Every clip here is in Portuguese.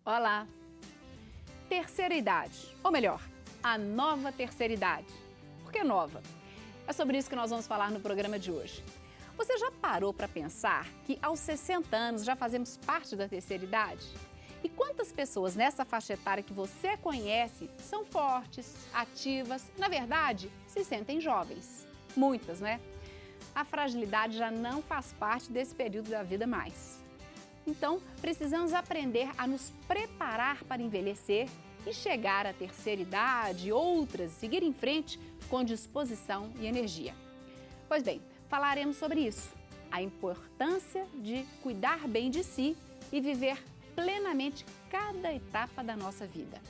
Olá! Terceira idade, ou melhor, a nova terceira idade. Por que nova? É sobre isso que nós vamos falar no programa de hoje. Você já parou para pensar que aos 60 anos já fazemos parte da terceira idade? E quantas pessoas nessa faixa etária que você conhece são fortes, ativas, na verdade, se sentem jovens? Muitas, né? A fragilidade já não faz parte desse período da vida mais. Então, precisamos aprender a nos preparar para envelhecer e chegar à terceira idade, outras, seguir em frente com disposição e energia. Pois bem, falaremos sobre isso, a importância de cuidar bem de si e viver plenamente cada etapa da nossa vida.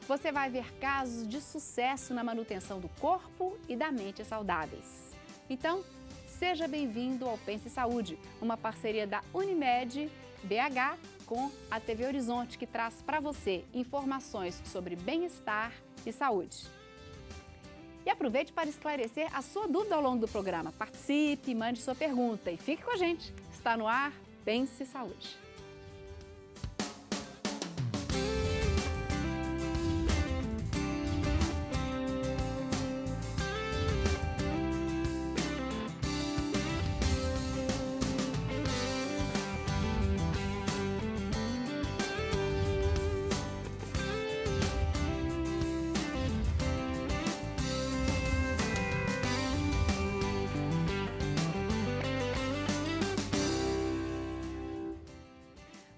Você vai ver casos de sucesso na manutenção do corpo e da mente saudáveis. Então, seja bem-vindo ao Pense Saúde, uma parceria da Unimed BH com a TV Horizonte, que traz para você informações sobre bem-estar e saúde. E aproveite para esclarecer a sua dúvida ao longo do programa. Participe, mande sua pergunta e fique com a gente. Está no ar, Pense Saúde.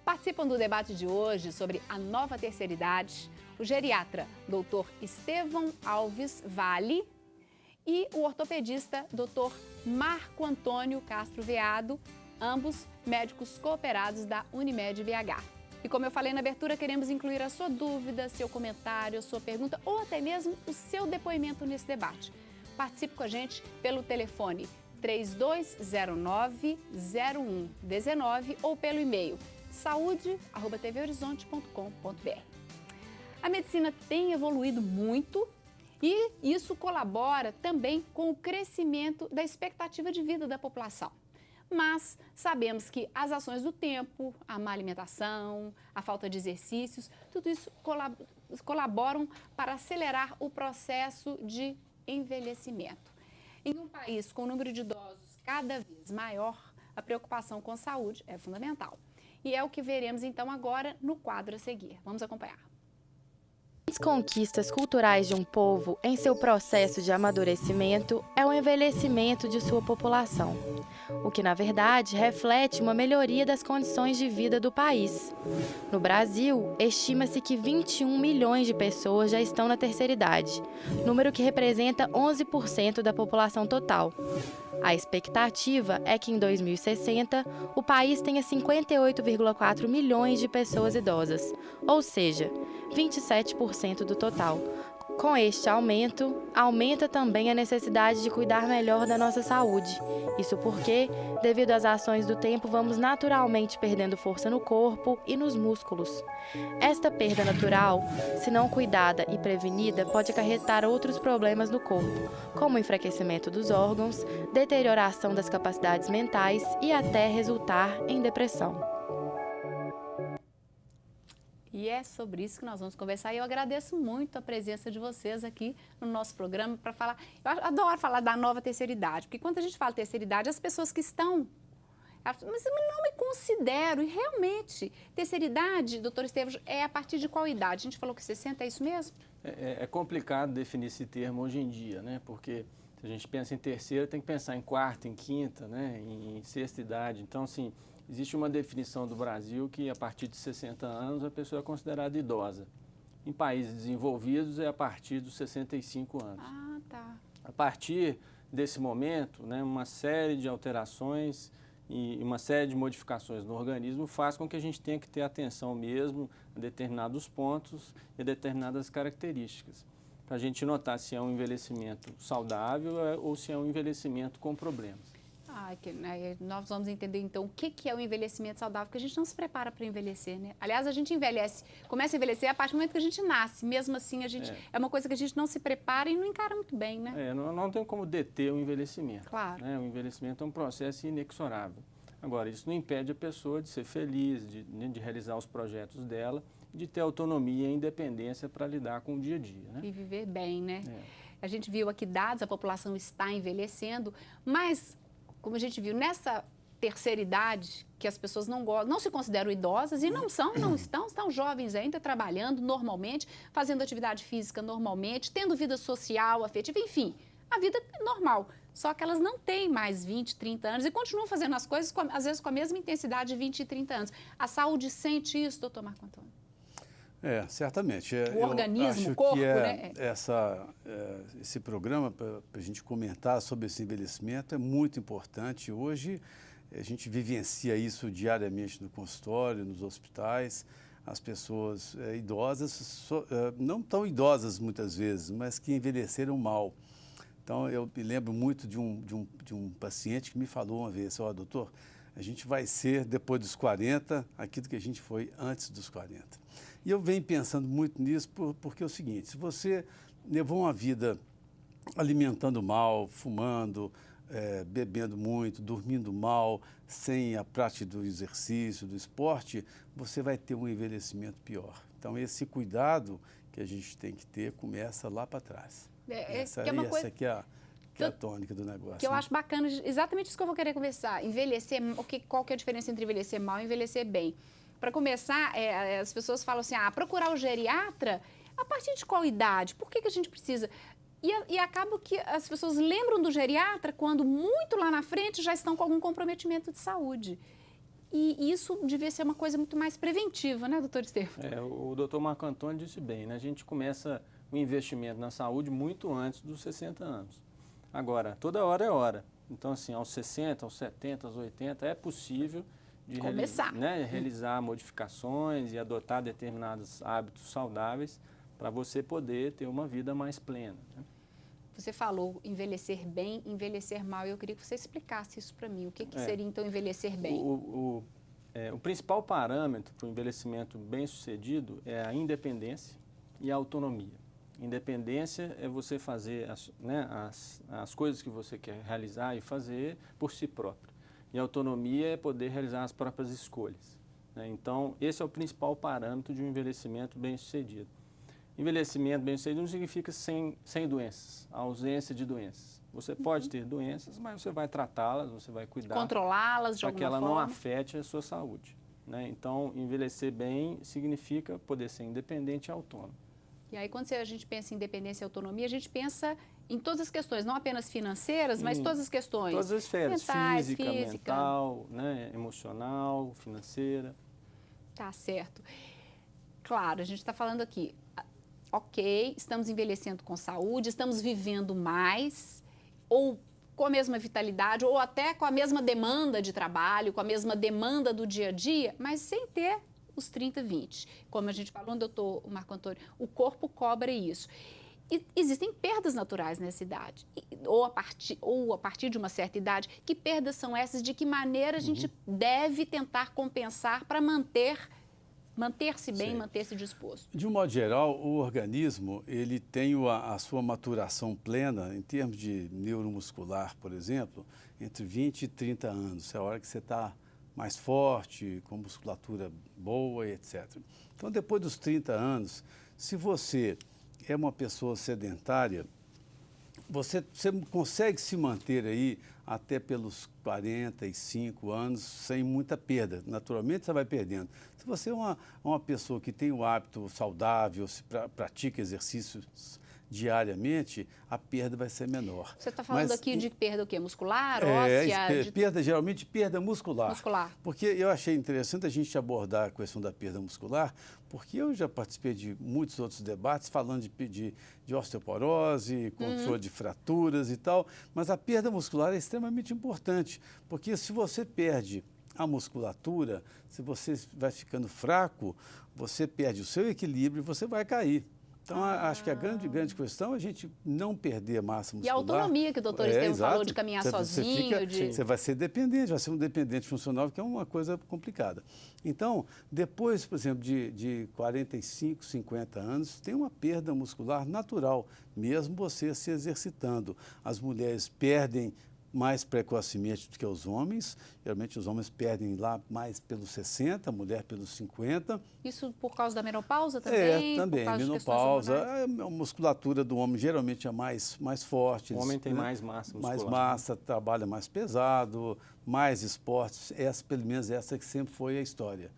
Participam do debate de hoje sobre a nova terceira idade o geriatra Dr. Estevão Alves Vale e o ortopedista Dr. Marco Antônio Castro Veado, ambos médicos cooperados da Unimed BH. E como eu falei na abertura, queremos incluir a sua dúvida, seu comentário, sua pergunta ou até mesmo o seu depoimento nesse debate. Participe com a gente pelo telefone 3209-0119 ou pelo e-mail saude@tvhorizonte.com.br. A medicina tem evoluído muito e isso colabora também com o crescimento da expectativa de vida da população. Mas sabemos que as ações do tempo, a má alimentação, a falta de exercícios, tudo isso colaboram para acelerar o processo de envelhecimento. Em um país com o número de idosos cada vez maior, a preocupação com a saúde é fundamental. E é o que veremos então agora no quadro a seguir. Vamos acompanhar. As conquistas culturais de um povo em seu processo de amadurecimento é o envelhecimento de sua população, o que na verdade reflete uma melhoria das condições de vida do país. No Brasil, estima-se que 21 milhões de pessoas já estão na terceira idade, número que representa 11% da população total. A expectativa é que em 2060 o país tenha 58,4 milhões de pessoas idosas, ou seja, 27% do total. Com este aumento, aumenta também a necessidade de cuidar melhor da nossa saúde. Isso porque, devido às ações do tempo, vamos naturalmente perdendo força no corpo e nos músculos. Esta perda natural, se não cuidada e prevenida, pode acarretar outros problemas no corpo, como o enfraquecimento dos órgãos, deterioração das capacidades mentais e até resultar em depressão. E é sobre isso que nós vamos conversar. E eu agradeço muito a presença de vocês aqui no nosso programa para falar. Eu adoro falar da nova terceira idade, porque quando a gente fala terceira idade, as pessoas que estão... Mas eu não me considero. E realmente, terceira idade, doutor Estevão, é a partir de qual idade? A gente falou que 60, é isso mesmo? É complicado definir esse termo hoje em dia, né? Porque se a gente pensa em terceira, tem que pensar em quarta, em quinta, né? Em sexta idade. Então, assim... Existe uma definição do Brasil que a partir de 60 anos a pessoa é considerada idosa. Em países desenvolvidos é a partir dos 65 anos. Ah, tá. A partir desse momento, né, uma série de alterações e uma série de modificações no organismo faz com que a gente tenha que ter atenção mesmo a determinados pontos e a determinadas características, para a gente notar se é um envelhecimento saudável ou se é um envelhecimento com problemas. Nós vamos entender então o que é o envelhecimento saudável, porque a gente não se prepara para envelhecer, né? Aliás, a gente envelhece, começa a envelhecer a partir do momento que a gente nasce. Mesmo assim, é uma coisa que a gente não se prepara e não encara muito bem, né? Não tem como deter o envelhecimento. Claro. Né? O envelhecimento é um processo inexorável. Agora, isso não impede a pessoa de ser feliz, de realizar os projetos dela de ter autonomia e independência para lidar com o dia a dia, né? E viver bem, né? A gente viu aqui dados, a população está envelhecendo, mas, como a gente viu, nessa terceira idade, que as pessoas não se consideram idosas e não estão jovens ainda, trabalhando normalmente, fazendo atividade física normalmente, tendo vida social, afetiva, enfim, a vida é normal. Só que elas não têm mais 20, 30 anos e continuam fazendo as coisas, às esse com a mesma intensidade de 20 e 30 anos. A saúde sente isso, doutor Marco Antônio? Certamente. O organismo, o corpo, né? Esse programa, para a gente comentar sobre esse envelhecimento, é muito importante. Hoje, a gente vivencia isso diariamente no consultório, nos hospitais. As pessoas idosas, não tão idosas muitas vezes, mas que envelheceram mal. Então, eu me lembro muito de um paciente que me falou uma vez, doutor, a gente vai ser, depois dos 40, aquilo que a gente foi antes dos 40. E eu venho pensando muito nisso porque é o seguinte, se você levou uma vida alimentando mal, fumando, bebendo muito, dormindo mal, sem a prática do exercício, do esporte, você vai ter um envelhecimento pior. Então, esse cuidado que a gente tem que ter começa lá para trás. Essa aqui é a tônica do negócio. Que eu acho bacana, exatamente isso que eu vou querer conversar. Envelhecer, qual que é a diferença entre envelhecer mal e envelhecer bem? Para começar, as pessoas falam assim, procurar o geriatra, a partir de qual idade? Por que a gente precisa? E acaba que as pessoas lembram do geriatra quando muito lá na frente já estão com algum comprometimento de saúde. E isso devia ser uma coisa muito mais preventiva, né, doutor Estevão? O doutor Marco Antônio disse bem, né? A gente começa o investimento na saúde muito antes dos 60 anos. Agora, toda hora é hora. Então, assim, aos 60, aos 70, aos 80, é possível de realizar modificações e adotar determinados hábitos saudáveis para você poder ter uma vida mais plena, né? Você falou envelhecer bem, envelhecer mal. Eu queria que você explicasse isso para mim. O que seria, então, envelhecer bem? O principal parâmetro para o envelhecimento bem-sucedido é a independência e a autonomia. Independência é você fazer as coisas que você quer realizar e fazer por si próprio. E autonomia é poder realizar as próprias escolhas, né? Então, esse é o principal parâmetro de um envelhecimento bem-sucedido. Envelhecimento bem-sucedido não significa sem doenças, a ausência de doenças. Você pode ter doenças, mas você vai tratá-las, você vai cuidar. Controlá-las de alguma forma. Para que ela não afete a sua saúde, né? Então, envelhecer bem significa poder ser independente e autônomo. E aí, quando a gente pensa em independência e autonomia, a gente pensa em todas as questões, não apenas financeiras, mas todas as questões. Todas as esferas, mentais, física, mental, né, emocional, financeira. Tá certo. Claro, a gente está falando aqui, ok, estamos envelhecendo com saúde, estamos vivendo mais, ou com a mesma vitalidade, ou até com a mesma demanda de trabalho, com a mesma demanda do dia a dia, mas sem ter os 30, 20. Como a gente falou, doutor Marco Antônio, o corpo cobra isso. E existem perdas naturais nessa idade, ou a partir de uma certa idade. Que perdas são essas? De que maneira a gente deve tentar compensar para manter-se bem, manter-se disposto? De um modo geral, o organismo ele tem a sua maturação plena, em termos de neuromuscular, por exemplo, entre 20 e 30 anos. É a hora que você está mais forte, com musculatura boa e etc. Então, depois dos 30 anos, se você é uma pessoa sedentária, você consegue se manter aí até pelos 45 anos sem muita perda. Naturalmente, você vai perdendo. Se você é uma pessoa que tem o hábito saudável, se pratica exercícios diariamente, a perda vai ser menor. Você está falando aqui de perda o quê? Muscular, óssea? Geralmente perda muscular. Muscular. Porque eu achei interessante a gente abordar a questão da perda muscular, porque eu já participei de muitos outros debates falando de osteoporose, controle de fraturas e tal, mas a perda muscular é extremamente importante, porque se você perde a musculatura, se você vai ficando fraco, você perde o seu equilíbrio e você vai cair. Então, acho que a grande questão é a gente não perder a massa muscular. E a autonomia que o doutor Estevão falou de caminhar sozinho. Você vai ser dependente, vai ser um dependente funcional, que é uma coisa complicada. Então, depois, por exemplo, de 45, 50 anos, tem uma perda muscular natural, mesmo você se exercitando. As mulheres perdem mais precocemente do que os homens. Geralmente os homens perdem lá mais pelos 60, a mulher pelos 50. Isso por causa da menopausa também? Também. Por causa de Menopausa. A musculatura do homem geralmente é mais forte. O homem tem né? mais massa muscular. Mais massa, trabalha mais pesado, mais esportes. Pelo menos essa que sempre foi a história.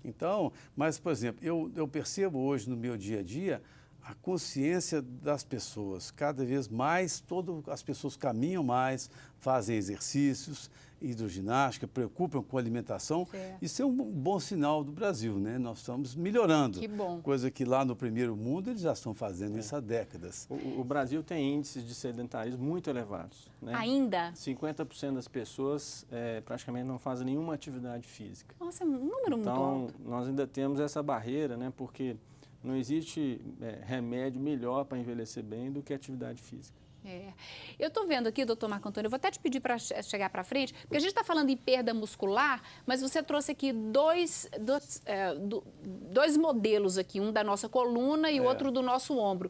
Então, mas, por exemplo, eu percebo hoje no meu dia a dia a consciência das pessoas. Cada vez mais, as pessoas caminham mais, fazem exercícios, hidroginástica, preocupam com a alimentação. Certo. Isso é um bom sinal do Brasil, né? Nós estamos melhorando. Que bom. Coisa que lá no primeiro mundo eles já estão fazendo isso há décadas. O Brasil tem índices de sedentarismo muito elevados. Né? Ainda? 50% das pessoas praticamente não fazem nenhuma atividade física. Nossa, é um número muito alto. Então, nós ainda temos essa barreira, né? Porque não existe remédio melhor para envelhecer bem do que atividade física. Eu estou vendo aqui, doutor Marco Antônio, eu vou até te pedir para chegar para frente, porque a gente está falando em perda muscular, mas você trouxe aqui dois modelos aqui, um da nossa coluna e o outro do nosso ombro.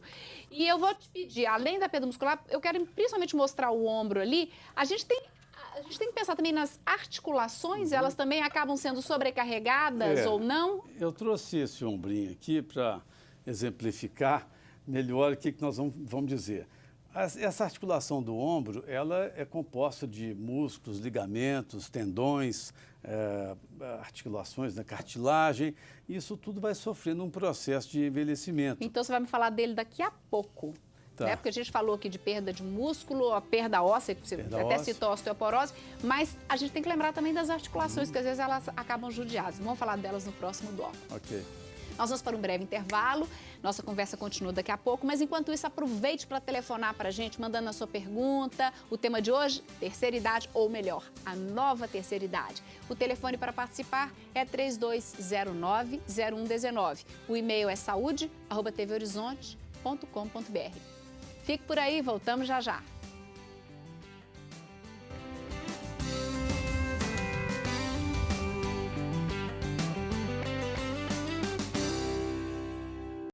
E eu vou te pedir, além da perda muscular, eu quero principalmente mostrar o ombro ali, a gente tem que pensar também nas articulações, elas também acabam sendo sobrecarregadas ou não? Eu trouxe esse ombrinho aqui para exemplificar melhor o que nós vamos dizer. Essa articulação do ombro, ela é composta de músculos, ligamentos, tendões, articulações, né, cartilagem. Isso tudo vai sofrendo um processo de envelhecimento. Então você vai me falar dele daqui a pouco. Tá. Né? Porque a gente falou aqui de perda de músculo, a perda óssea, você até citou a osteoporose, mas a gente tem que lembrar também das articulações, que às vezes elas acabam judiadas. Vamos falar delas no próximo bloco. Ok. Nós vamos para um breve intervalo, nossa conversa continua daqui a pouco, mas enquanto isso, aproveite para telefonar para a gente, mandando a sua pergunta. O tema de hoje, terceira idade, ou melhor, a nova terceira idade. O telefone para participar é 3209-0119. O e-mail é saúde@tvhorizonte.com.br. Fique por aí, voltamos já já.